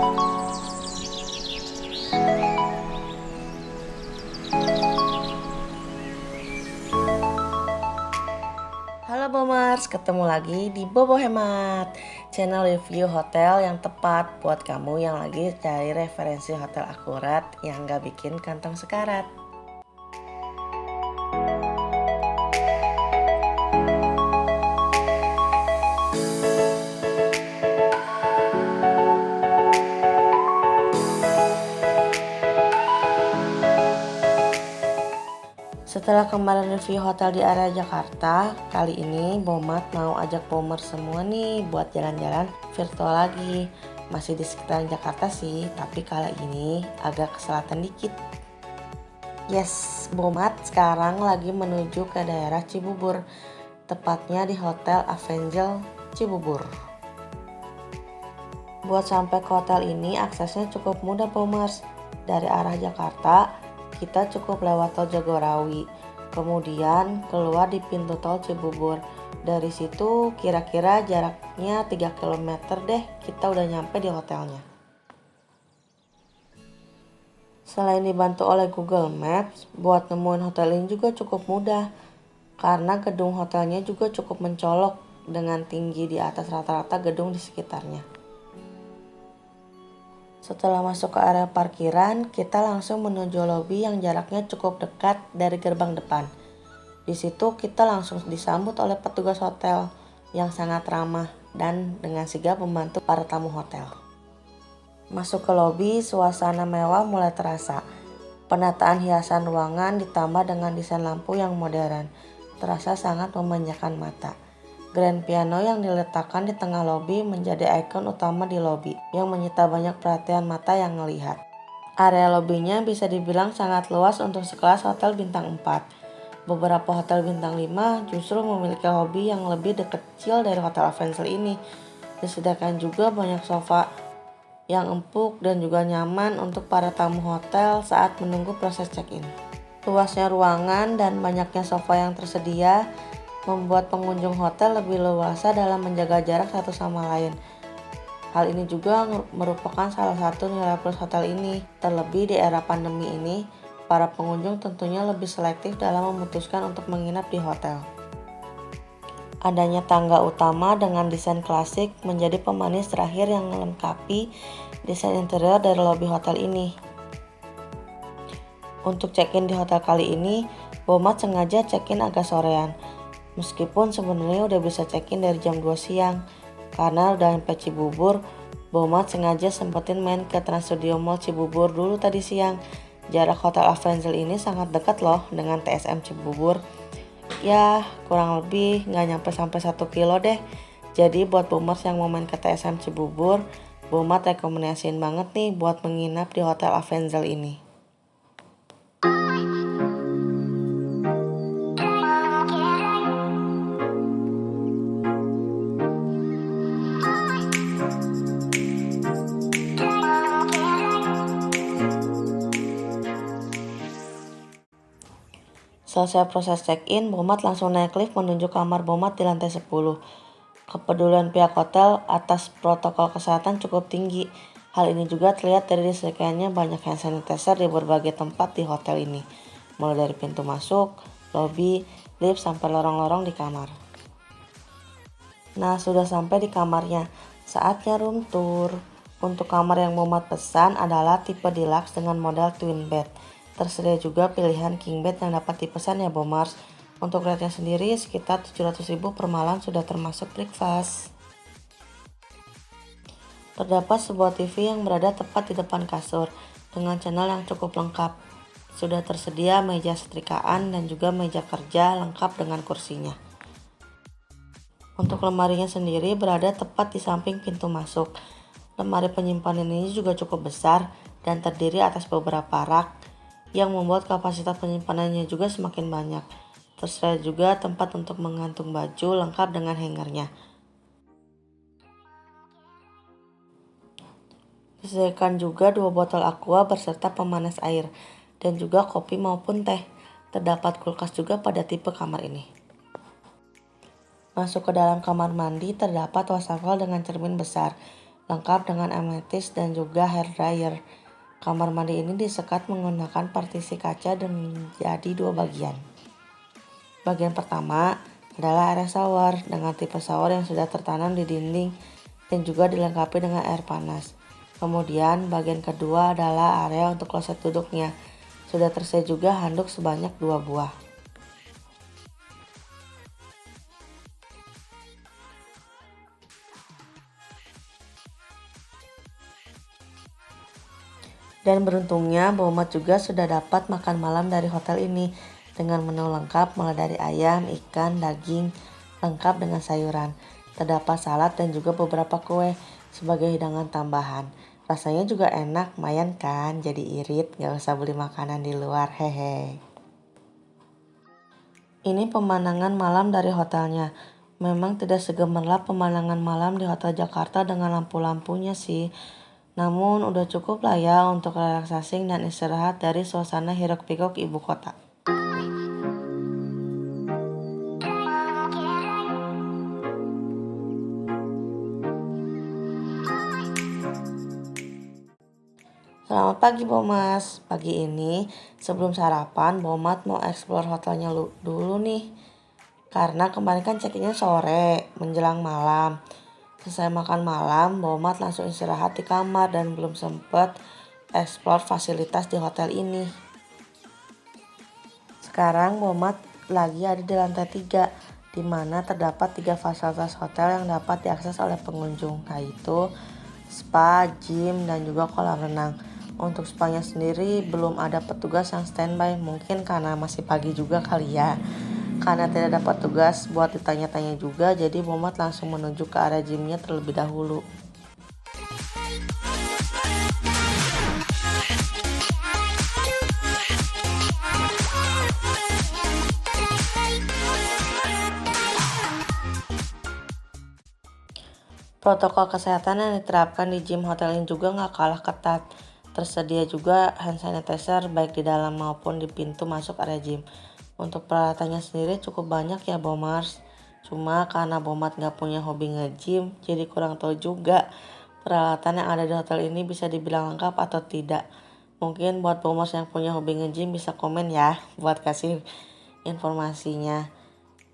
Halo Bomers, ketemu lagi di Bobo Hemat, channel review hotel yang tepat buat kamu yang lagi cari referensi hotel akurat yang gak bikin kantong sekarat. Setelah kemarin review hotel di area Jakarta, kali ini Bomat mau ajak Bomers semua nih buat jalan-jalan virtual lagi. Masih di sekitaran Jakarta sih, tapi kali ini agak ke selatan dikit. Yes, Bomat sekarang lagi menuju ke daerah Cibubur, tepatnya di Hotel Avengel Cibubur. Buat sampai ke hotel ini aksesnya cukup mudah Bomers. Dari arah Jakarta, kita cukup lewat tol Jagorawi, kemudian keluar di pintu tol Cibubur. Dari situ kira-kira jaraknya 3 km deh, kita udah nyampe di hotelnya. Selain dibantu oleh Google Maps, buat nemuin hotel ini juga cukup mudah, karena gedung hotelnya juga cukup mencolok dengan tinggi di atas rata-rata gedung di sekitarnya. Setelah masuk ke area parkiran, kita langsung menuju lobi yang jaraknya cukup dekat dari gerbang depan. Di situ kita langsung disambut oleh petugas hotel yang sangat ramah dan dengan sigap membantu para tamu hotel. Masuk ke lobi, suasana mewah mulai terasa. Penataan hiasan ruangan ditambah dengan desain lampu yang modern, terasa sangat memanjakan mata. Grand piano yang diletakkan di tengah lobi menjadi ikon utama di lobi yang menyita banyak perhatian mata yang melihat. Area lobinya bisa dibilang sangat luas untuk sekelas hotel bintang 4. Beberapa hotel bintang 5 justru memiliki lobi yang lebih kecil dari Hotel Avengel ini. Disediakan juga banyak sofa yang empuk dan juga nyaman untuk para tamu hotel saat menunggu proses check-in. Luasnya ruangan dan banyaknya sofa yang tersedia membuat pengunjung hotel lebih leluasa dalam menjaga jarak satu sama lain. Hal ini juga merupakan salah satu nilai plus hotel ini. Terlebih di era pandemi ini, para pengunjung tentunya lebih selektif dalam memutuskan untuk menginap di hotel. Adanya tangga utama dengan desain klasik menjadi pemanis terakhir yang melengkapi desain interior dari lobi hotel ini. Untuk check-in di hotel kali ini, Bomat sengaja check-in agak sorean. Meskipun sebenarnya udah bisa check-in dari jam 2 siang, karena udah sampai Cibubur, Bomat sengaja sempetin main ke Trans Studio Mall Cibubur dulu tadi siang. Jarak Hotel Avengel ini sangat dekat loh dengan TSM Cibubur. Ya, kurang lebih nggak nyampe sampai 1 kilo deh. Jadi buat Boomers yang mau main ke TSM Cibubur, Bomat rekomendasiin banget nih buat menginap di Hotel Avengel ini. Selesai proses check-in, Bomat langsung naik lift menuju kamar Bomat di lantai 10. Kepedulian pihak hotel atas protokol kesehatan cukup tinggi. Hal ini juga terlihat dari disediakannya banyak hand sanitizer di berbagai tempat di hotel ini, mulai dari pintu masuk, lobi, lift, sampai lorong-lorong di kamar. Nah, sudah sampai di kamarnya, saatnya room tour. Untuk kamar yang Bomat pesan adalah tipe deluxe dengan model twin bed. Tersedia juga pilihan king bed yang dapat dipesan ya Bomars. Untuk rate-nya sendiri sekitar 700.000 per malam sudah termasuk breakfast. Terdapat sebuah TV yang berada tepat di depan kasur dengan channel yang cukup lengkap. Sudah tersedia meja setrikaan dan juga meja kerja lengkap dengan kursinya. Untuk lemarinya sendiri berada tepat di samping pintu masuk. Lemari penyimpanan ini juga cukup besar dan terdiri atas beberapa rak yang membuat kapasitas penyimpanannya juga semakin banyak. Tersedia juga tempat untuk menggantung baju lengkap dengan hangernya. Disediakan juga 2 botol aqua berserta pemanas air dan juga kopi maupun teh. Terdapat kulkas juga pada tipe kamar ini. Masuk ke dalam kamar mandi terdapat wastafel dengan cermin besar. lengkap dengan ametis dan juga hair dryer. Kamar mandi ini disekat menggunakan partisi kaca dan menjadi dua bagian. Bagian pertama adalah area shower dengan tipe shower yang sudah tertanam di dinding dan juga dilengkapi dengan air panas. Kemudian bagian kedua adalah area untuk kloset duduknya. Sudah tersedia juga handuk sebanyak 2 buah. Dan beruntungnya Bomat juga sudah dapat makan malam dari hotel ini dengan menu lengkap mulai dari ayam, ikan, daging, lengkap dengan sayuran. Terdapat salad dan juga beberapa kue sebagai hidangan tambahan. Rasanya juga enak, lumayan kan? Jadi irit, gak usah beli makanan di luar, hehe. Ini pemandangan malam dari hotelnya. Memang tidak segemerlap pemandangan malam di Hotel Jakarta dengan lampu-lampunya sih. Namun udah cukup lah ya untuk relaksasi dan istirahat dari suasana hiruk-pikuk ibu kota. Selamat pagi Bomas. Pagi ini sebelum sarapan Bomat mau explore hotelnya dulu nih. Karena kemarin kan check-innya sore menjelang malam. Selesai makan malam, Bomat langsung istirahat di kamar dan belum sempat explore fasilitas di hotel ini. Sekarang Bomat lagi ada di lantai 3, di mana terdapat 3 fasilitas hotel yang dapat diakses oleh pengunjung, yaitu spa, gym, dan juga kolam renang. Untuk spanya sendiri belum ada petugas yang standby, mungkin karena masih pagi juga kali ya. Karena tidak dapat tugas buat ditanya-tanya juga, jadi Bomat langsung menuju ke area gymnya terlebih dahulu. Protokol kesehatan yang diterapkan di gym hotel ini juga nggak kalah ketat. Tersedia juga hand sanitizer baik di dalam maupun di pintu masuk area gym. Untuk peralatannya sendiri cukup banyak ya Bomars. Cuma karena Bomat nggak punya hobi nge-gym, jadi kurang tahu juga peralatan yang ada di hotel ini bisa dibilang lengkap atau tidak. Mungkin buat Bomars yang punya hobi nge-gym bisa komen ya buat kasih informasinya.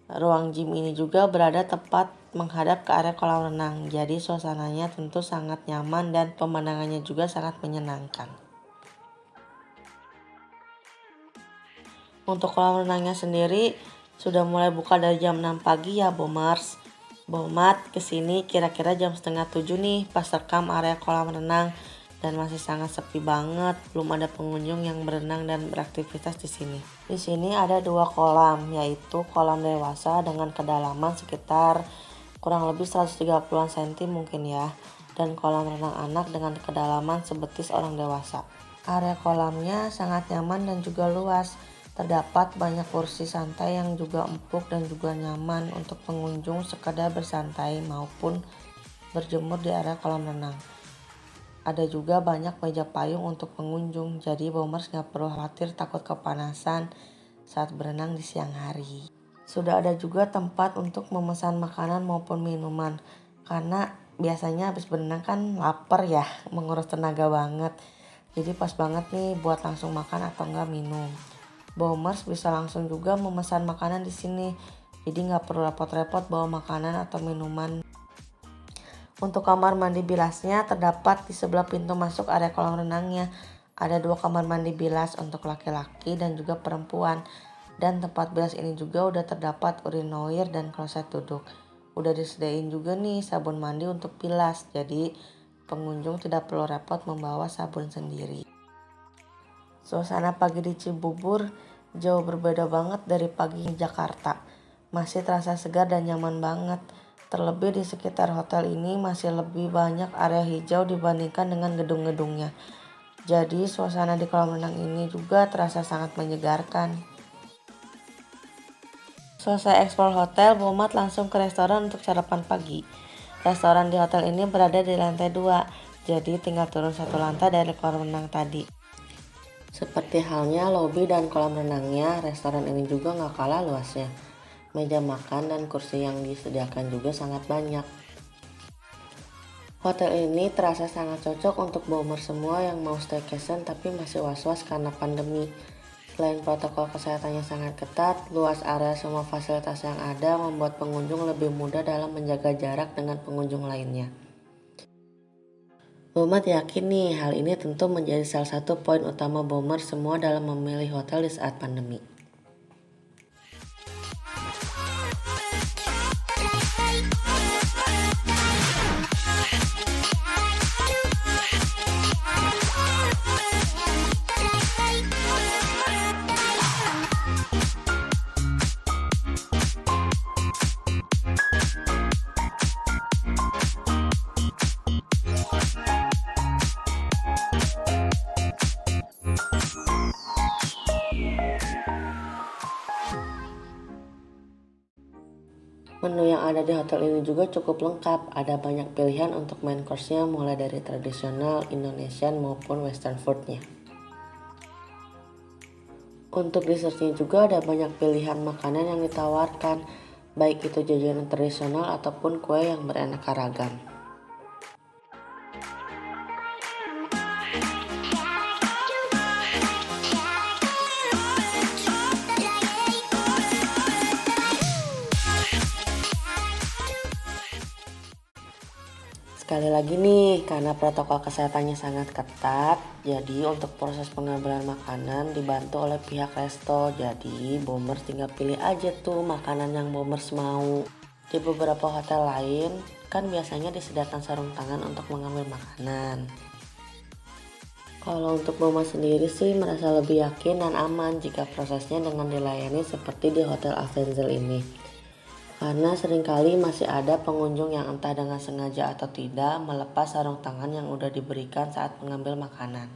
Ruang gym ini juga berada tepat menghadap ke area kolam renang, jadi suasananya tentu sangat nyaman dan pemandangannya juga sangat menyenangkan. Untuk kolam renangnya sendiri sudah mulai buka dari jam 6 pagi ya Bomars. Bomat kesini kira-kira jam setengah 7 nih pas rekam area kolam renang dan masih sangat sepi banget, belum ada pengunjung yang berenang dan beraktivitas di sini. Di sini ada 2 kolam, yaitu kolam dewasa dengan kedalaman sekitar kurang lebih 130-an cm mungkin ya, dan kolam renang anak dengan kedalaman sebetis orang dewasa. Area kolamnya sangat nyaman dan juga luas. Terdapat banyak kursi santai yang juga empuk dan juga nyaman untuk pengunjung sekedar bersantai maupun berjemur di area kolam renang. Ada juga banyak meja payung untuk pengunjung, jadi Bomers gak perlu khawatir takut kepanasan saat berenang di siang hari. Sudah ada juga tempat untuk memesan makanan maupun minuman, karena biasanya habis berenang kan lapar ya, menguras tenaga banget. Jadi pas banget nih buat langsung makan atau enggak minum. Bomers bisa langsung juga memesan makanan di sini, jadi gak perlu repot-repot bawa makanan atau minuman. Untuk kamar mandi bilasnya terdapat di sebelah pintu masuk area kolam renangnya. Ada 2 kamar mandi bilas untuk laki-laki dan juga perempuan. Dan tempat bilas ini juga udah terdapat urinoir dan kloset duduk. Udah disediain juga nih sabun mandi untuk bilas, jadi pengunjung tidak perlu repot membawa sabun sendiri. Suasana pagi di Cibubur jauh berbeda banget dari pagi di Jakarta. Masih terasa segar dan nyaman banget. Terlebih di sekitar hotel ini masih lebih banyak area hijau dibandingkan dengan gedung-gedungnya. Jadi suasana di kolam renang ini juga terasa sangat menyegarkan. Selesai eksplor hotel, Bomat langsung ke restoran untuk sarapan pagi. Restoran di hotel ini berada di lantai 2, jadi tinggal turun 1 lantai dari kolam renang tadi. Seperti halnya lobi dan kolam renangnya, restoran ini juga gak kalah luasnya. Meja makan dan kursi yang disediakan juga sangat banyak. Hotel ini terasa sangat cocok untuk bomber semua yang mau staycation tapi masih was-was karena pandemi. Selain protokol kesehatannya sangat ketat, luas area semua fasilitas yang ada membuat pengunjung lebih mudah dalam menjaga jarak dengan pengunjung lainnya. Muhammad yakin nih hal ini tentu menjadi salah satu poin utama bomber semua dalam memilih hotel di saat pandemi. Menu yang ada di hotel ini juga cukup lengkap, ada banyak pilihan untuk main course-nya mulai dari tradisional, Indonesian maupun western food-nya. Untuk dessertnya juga ada banyak pilihan makanan yang ditawarkan, baik itu jajanan tradisional ataupun kue yang beraneka ragam. Sekali lagi nih, karena protokol kesehatannya sangat ketat, jadi untuk proses pengambilan makanan dibantu oleh pihak resto. Jadi bombers tinggal pilih aja tuh makanan yang bombers mau. Di beberapa hotel lain, kan biasanya disediakan sarung tangan untuk mengambil makanan. Kalau untuk bombers sendiri sih merasa lebih yakin dan aman jika prosesnya dengan dilayani seperti di Hotel Avenzel ini. Karena seringkali masih ada pengunjung yang entah dengan sengaja atau tidak melepas sarung tangan yang udah diberikan saat mengambil makanan.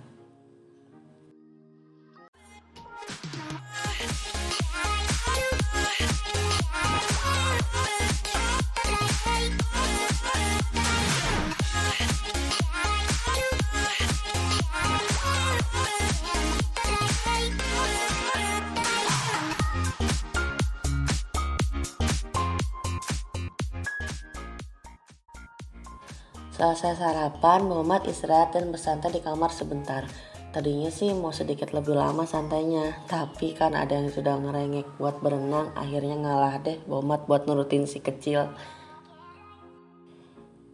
Selesai sarapan, Muhammad istirahat dan bersantai di kamar sebentar. Tadinya sih mau sedikit lebih lama santainya, tapi kan ada yang sudah ngerengek buat berenang, akhirnya ngalah deh Muhammad buat nurutin si kecil.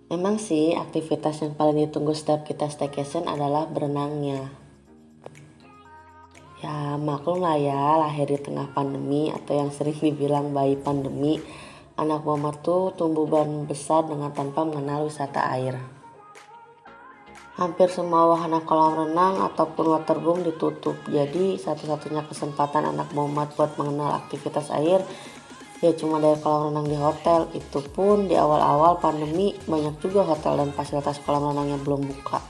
Memang sih aktivitas yang paling ditunggu setiap kita staycation adalah berenangnya. Ya maklum lah ya, lahir di tengah pandemi atau yang sering dibilang bayi pandemi. Anak Muhammad tuh tumbuh besar dengan tanpa mengenal wisata air. Hampir semua wahana kolam renang ataupun waterboom ditutup. Jadi satu-satunya kesempatan anak Muhammad buat mengenal aktivitas air ya cuma dari kolam renang di hotel. Itu pun di awal-awal pandemi banyak juga hotel dan fasilitas kolam renang yang belum buka.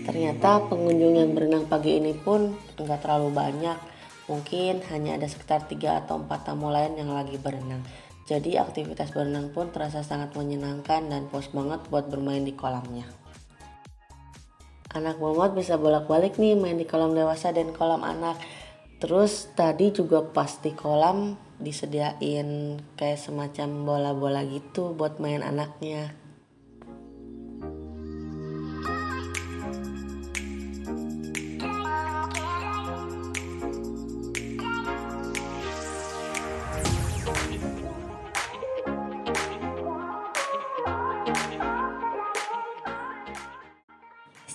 Ternyata pengunjung yang berenang pagi ini pun enggak terlalu banyak. Mungkin hanya ada sekitar 3 atau 4 tamu lain yang lagi berenang. Jadi aktivitas berenang pun terasa sangat menyenangkan dan puas banget buat bermain di kolamnya. Anak Muhammad bisa bolak-balik nih main di kolam dewasa dan kolam anak. Terus tadi juga pas di kolam disediain kayak semacam bola-bola gitu buat main anaknya.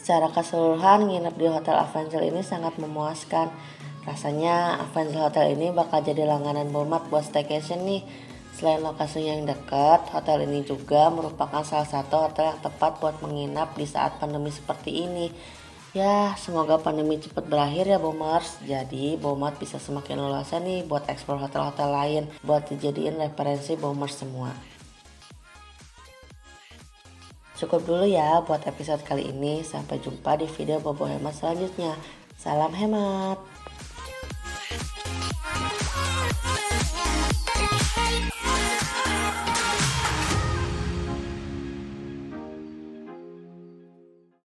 Secara keseluruhan nginep di Hotel Avenzel ini sangat memuaskan. Rasanya Avenzel Hotel ini bakal jadi langganan Muhammad buat staycation nih. Selain lokasinya yang dekat, hotel ini juga merupakan salah satu hotel yang tepat buat menginap di saat pandemi seperti ini. Ya, semoga pandemi cepat berakhir ya Boomers. Jadi Boomers bisa semakin leluasa nih buat eksplor hotel-hotel lain, buat dijadiin referensi Boomers semua. Cukup dulu ya buat episode kali ini. Sampai jumpa di video Bobo Hemat selanjutnya. Salam hemat.